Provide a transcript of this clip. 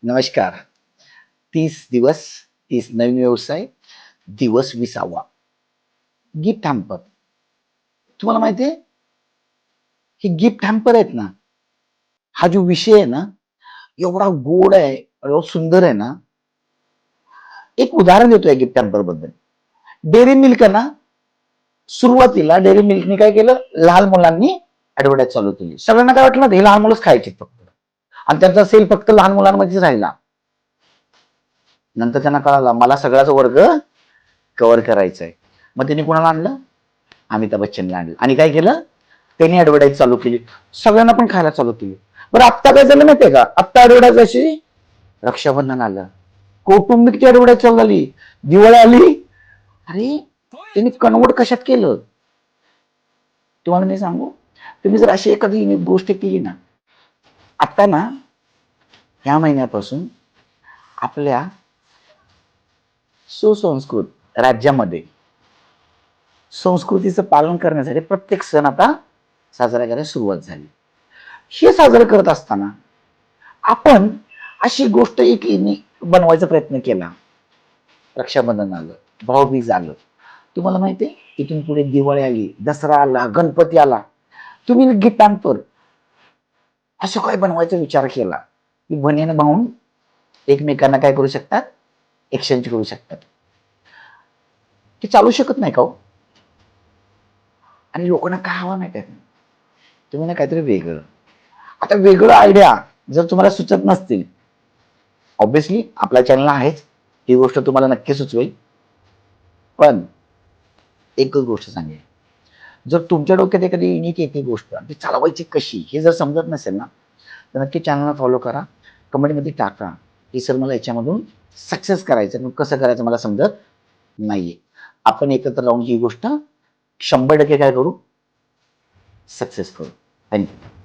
नमस्कार. 30 दिवस, 30 नवीन व्यवसाय, दिवस 20वा. Gift hamper. तुम्हाला माहिती आहे, हे गिफ्ट हॅम्पर आहेत ना, हा जो विषय आहे ना, एवढा गोड आहे, एवढा सुंदर आहे ना. एक उदाहरण देतो या गिफ्ट हॅम्पर बद्दल. डेअरी मिल्क आहे ना, सुरुवातीला डेअरी मिल्कने काय केलं, लहान मुलांनी ऍडव्हर्टाईज चालू केली. सगळ्यांना काय वाटलं, हे लहान मुलंच खायचे फक्त, आणि त्यांचा सेल फक्त लहान मुलांमध्येच राहिला. नंतर त्यांना कळालं, मला सगळाच वर्ग कव्हर करायचा आहे. मग त्यांनी कोणाला आणलं, अमिताभ बच्चनला आणलं, आणि काय केलं, त्यांनी ऍडव्हर्टाईज चालू केली. सगळ्यांना पण खायला चालू केली. बरं आत्ता काय झालं माहितीये का, आत्ता ऍडव्हर्टाईज अशी, रक्षाबंधन आलं, कौटुंबिकची ऍडव्हर्टाईज चालू झाली, दिवाळी आली. अरे त्यांनी कन्वर्ट कशात केलं, तुम्हाला मी सांगू. तुम्ही जर अशी एखादी गोष्ट केली ना, आता ना ह्या महिन्यापासून आपल्या सुसंस्कृत राज्यामध्ये संस्कृतीचं पालन करण्यासाठी प्रत्येक सण आता साजरा करायला सुरुवात झाली. हे साजरं करत असताना आपण अशी गोष्ट एक बनवायचा प्रयत्न केला. रक्षाबंधन आलं, भाऊबीज आलं, तुम्हाला माहितीये इथून पुढे दिवाळी आली, दसरा आला, गणपती आला. तुम्ही गिफ्ट हॅम्पर असं काय बनवायचा विचार केला की बहिणीने भाऊन एकमेकांना काय करू शकतात, एक्सचेंज करू शकतात. ते चालू शकत नाही का हो? आणि लोकांना काय हवं माहिती आहे, तुम्ही ना काहीतरी वेगळं. आता वेगळं आयडिया जर तुम्हाला सुचत नसतील, ऑब्विसली आपल्या चॅनल आहेच, ही गोष्ट तुम्हाला नक्की सुचवेल. पण एकच गोष्ट सांगेल, जर तुमच्या डोक्यात एखादी युनिक येते गोष्ट, ती चालवायची कशी हे जर समजत नसेल ना, तर नक्की चॅनलला फॉलो करा, कमेंटमध्ये टाका की सर मला याच्यामधून सक्सेस करायचं, कसं करायचं मला समजत नाहीये. आपण एकत्र राहून ही गोष्ट 100% काय करू, सक्सेस करू. थँक्यू.